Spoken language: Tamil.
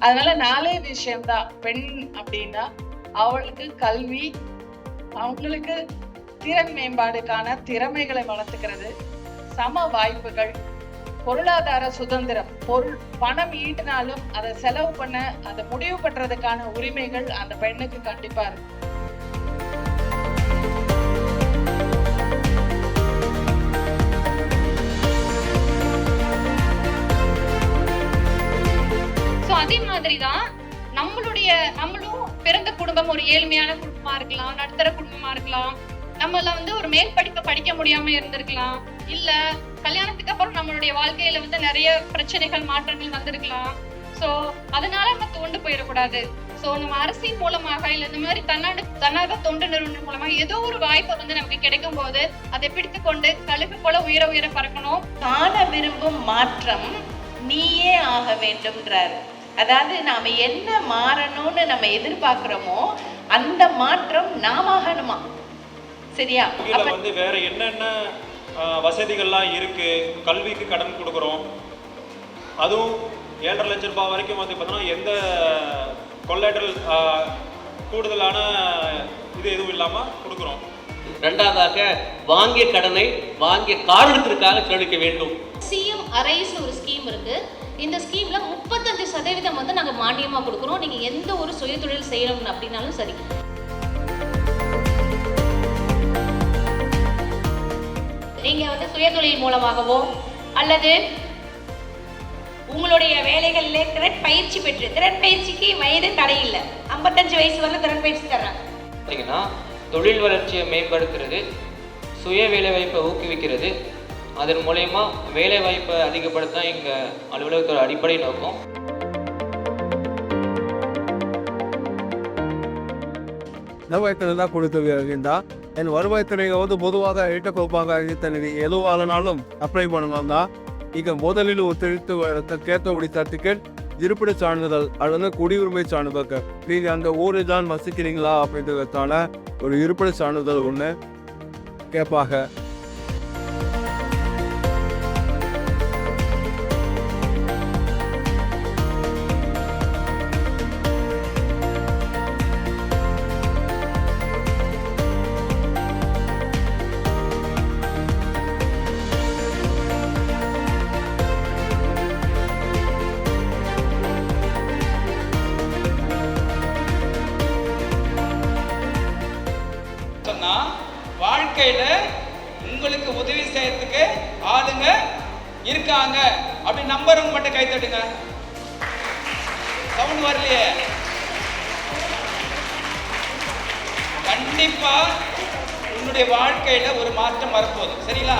அதனால 4 விஷயம்தான். பெண் அப்படின்னா அவளுக்கு கல்வி, அவங்களுக்கு திறன் மேம்பாடுக்கான திறமைகளை வளர்த்துக்கிறது, சம வாய்ப்புகள், பொருளாதார சுதந்திரம். பணம் ஈட்டினாலும் அதை செலவு பண்ண, அதை முடிவு பண்றதுக்கான உரிமைகள் அந்த பெண்ணுக்கு கண்டிப்பா இருக்கு. அதே மாதிரிதான் நம்மளும் பிறந்த குடும்பம் ஒரு ஏழ்மையான குடும்பமா இருக்கலாம், நடுத்தர குடும்பமா இருக்கலாம். நம்மள ஒரு மேல் படிப்பை படிக்க முடியாம இருந்திருக்கலாம். இல்ல கல்யாணத்துக்கு அப்புறம் நம்மளுடைய வாழ்க்கையில நிறைய பிரச்சனைகள், மாற்றங்கள் வந்திருக்கலாம். சோ அதனால நம்ம தோண்டு போயிடக்கூடாது. சோ நம்ம அரசின் மூலமாக இல்ல இந்த மாதிரி தன்னார்வ தொண்டு நிறுவனம் மூலமா ஏதோ ஒரு வாய்ப்பை நமக்கு கிடைக்கும் போது அதை பிடித்து கொண்டு கழுகு போல உயர பறக்கணும். காண விரும்பும் மாற்றம் நீயே ஆக வேண்டும்ன்றாரு. அதாவது நாம என்ன மாறணும்னு நம்ம எதிர்பார்க்கிறோமோ அந்த மாற்றம் நாம ஆகணுமா? சரியா? வேற என்னென்ன வசதிகள்லாம் இருக்கு, கல்விக்கு கடன் கொடுக்குறோம், அதுவும் 7.5 லட்சம் ரூபாய் வரைக்கும் பார்த்தோம்னா எந்த கொள்ளைடல் கூடுதலான இது எதுவும் இல்லாம கொடுக்குறோம். ரெண்டாவதாக வாங்கிய கடனை வாங்கிய காரணத்திற்காக செலவழிக்க வேண்டும். சிஎம் அரைஸ் ஒரு ஸ்கீம் இருக்கு. இந்த ஸ்கீம்ல 35% நாங்க மானியமா கொடுக்குறோம். நீங்க எந்த ஒரு சுயதொழில் செய்யணும் அப்படின்னாலும் சரி. நீங்க சுயதொழில் மூலமாகவோ அல்லது உங்களுடைய வேலைகளிலே திறன் பயிற்சி பெற்று, திறன் பயிற்சிக்கு வயது தடை இல்லை, 55 வயசு வரல திறன் பயிற்சி தர்றாங்க. பார்த்தீங்கன்னா தொழில் வளர்ச்சியை மேம்படுத்துறது, சுய வேலைவாய்ப்பை ஊக்குவிக்கிறது, அதன் மூலயமா வேலைவாய்ப்பை அதிகப்படுத்த எங்கள் அலுவலகத்தோட அடிப்படை நோக்கம். வருவாய்த்துறை கொடுத்துருந்தா என் வருவாய்த்துறை பொதுவாக இட்டக்கோப்பாக தனது எதுவானாலும் அப்ளை பண்ணலாம். இங்கே முதலில் ஒரு திருத்து கேட்டபடி சர்டிஃபிகேட், இருப்பிட சான்றிதழ் அல்லது குடியுரிமை சான்றிதழ். நீங்கள் அந்த ஊரில் தான் வசிக்கிறீங்களா அப்படின்றதுக்கான ஒரு இருப்பிட சான்றிதழ் ஒன்று கேட்பாங்க. வாழ்க்கையில உங்களுக்கு உதவி செய்யறதுக்கு ஆளுங்க இருக்காங்க அப்படி நம்புறவங்க மட்டும் கை தட்டுங்க. சவுண்ட் வரலையே? கண்டிப்பா உன்னுடைய வாழ்க்கையில ஒரு மாற்றம் வரப்போகுது. சரிங்களா?